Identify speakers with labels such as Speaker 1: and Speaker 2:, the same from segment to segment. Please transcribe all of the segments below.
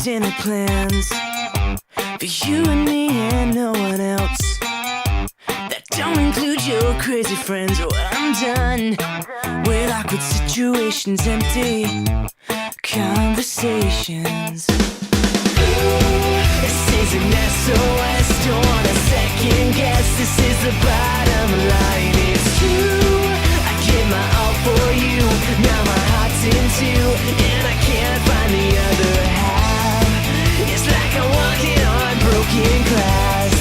Speaker 1: dinner plans for you and me and no one else. That don't include your crazy friends. Well, I'm done with awkward situations, empty conversations. This is an SOS, don't want a second guess. This is the bottom line, it's true. I give my all for you, now my heart's in two, and I can't find the other half. It's like I'm walking on broken glass.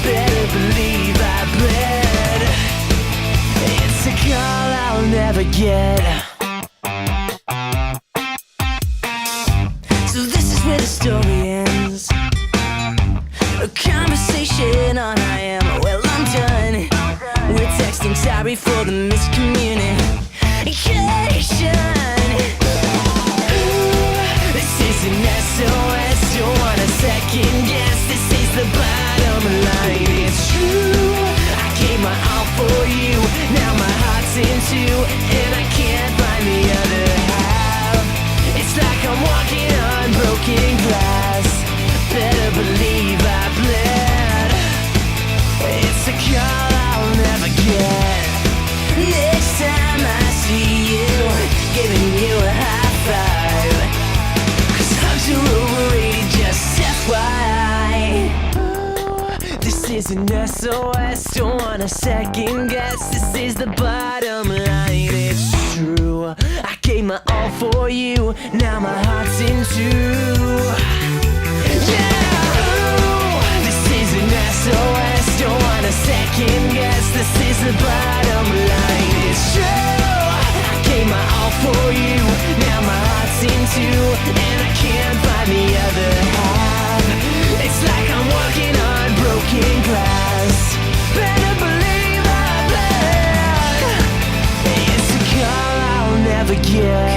Speaker 1: Better believe I bled. It's a call I'll never get. So this is where the story ends. A conversation on I am. Well, I'm done. We're texting, sorry for the miscommunication. This is an SOS, don't want a second guess. This is the bottom line, it's true. I gave my all for you, now my heart's in two, and I can't find the other half. It's like I'm walking on broken glass. Better believe I bled. It's a call I'll never get. Next time I see you, giving you a high five, 'cause hugs are overrated, just FYI. This is an SOS, don't want a second guess. This is the bottom line, it's true. I gave my all for you, now my heart's in two. This is an SOS, don't want a second guess. This is the bottom line, it's true. I gave my all for you, now my heart's in two, and I can't find the other half. It's like I'm walking on broken glass. Better believe I bled. It's a call I'll never get.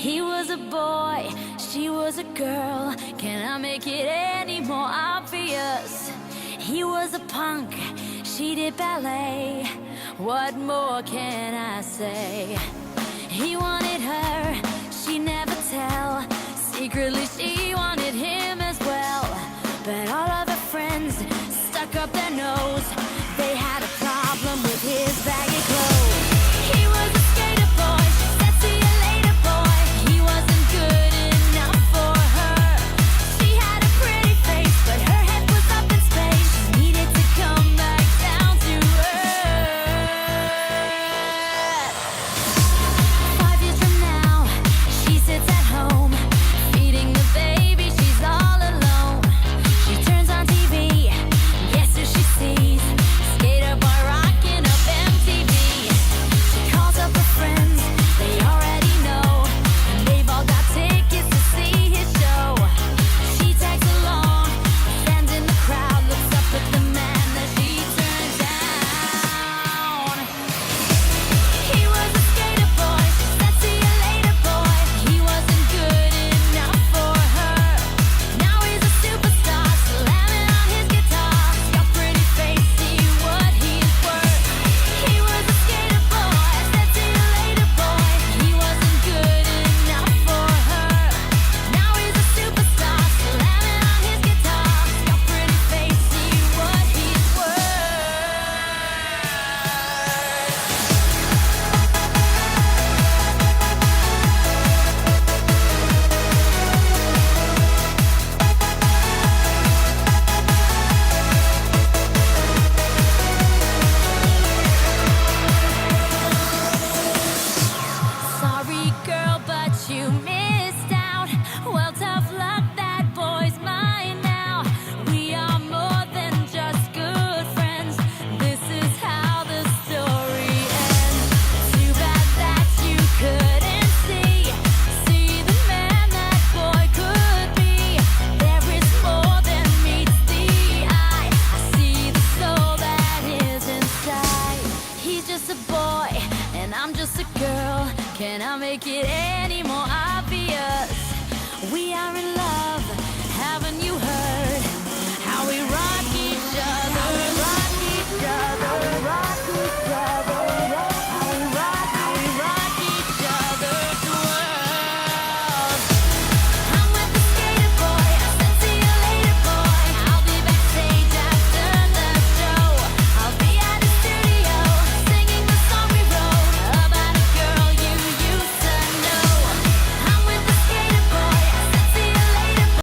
Speaker 2: He was a boy, she was a girl. Can I make it any more obvious? He was a punk, she did ballet. What more can I say? He wanted her, she'd never tell. Secretly she wanted him as well. But all of her friends stuck up their nose. They had a problem with his baggy clothes. He was a skater boy, she said see you later boy. He wasn't good enough for her. She had a pretty face, but her head was up in space. She needed to come back down to earth. 5 years from now, she sits at home, feeding the baby, she's all alone. She turns on TV, guess who she sees? Skater boy rocking up MTV. She calls up her friends, they already know, and they've all got tickets to see his show. She tags along, stands in the crowd, looks up at the man that she turned down. He was a skater boy, she said see you later boy. He wasn't good enough for her. Now he's a superstar, slamming on his guitar. Your pretty face, see what he's worth. He was a skater boy, said see you later boy. He wasn't good enough for her. Now he's a superstar, slamming on his guitar. Your pretty face, see what he's worth. Sorry, girl, but you missed out. Well, tough luck, that boy's mine now. We are more than just good friends. This is how the story ends. Too bad that you couldn't see the man that boy could be. There is more than meets the eye. I see the soul that is inside. He's just a boy, and I'm just a girl. Can I make it any more are in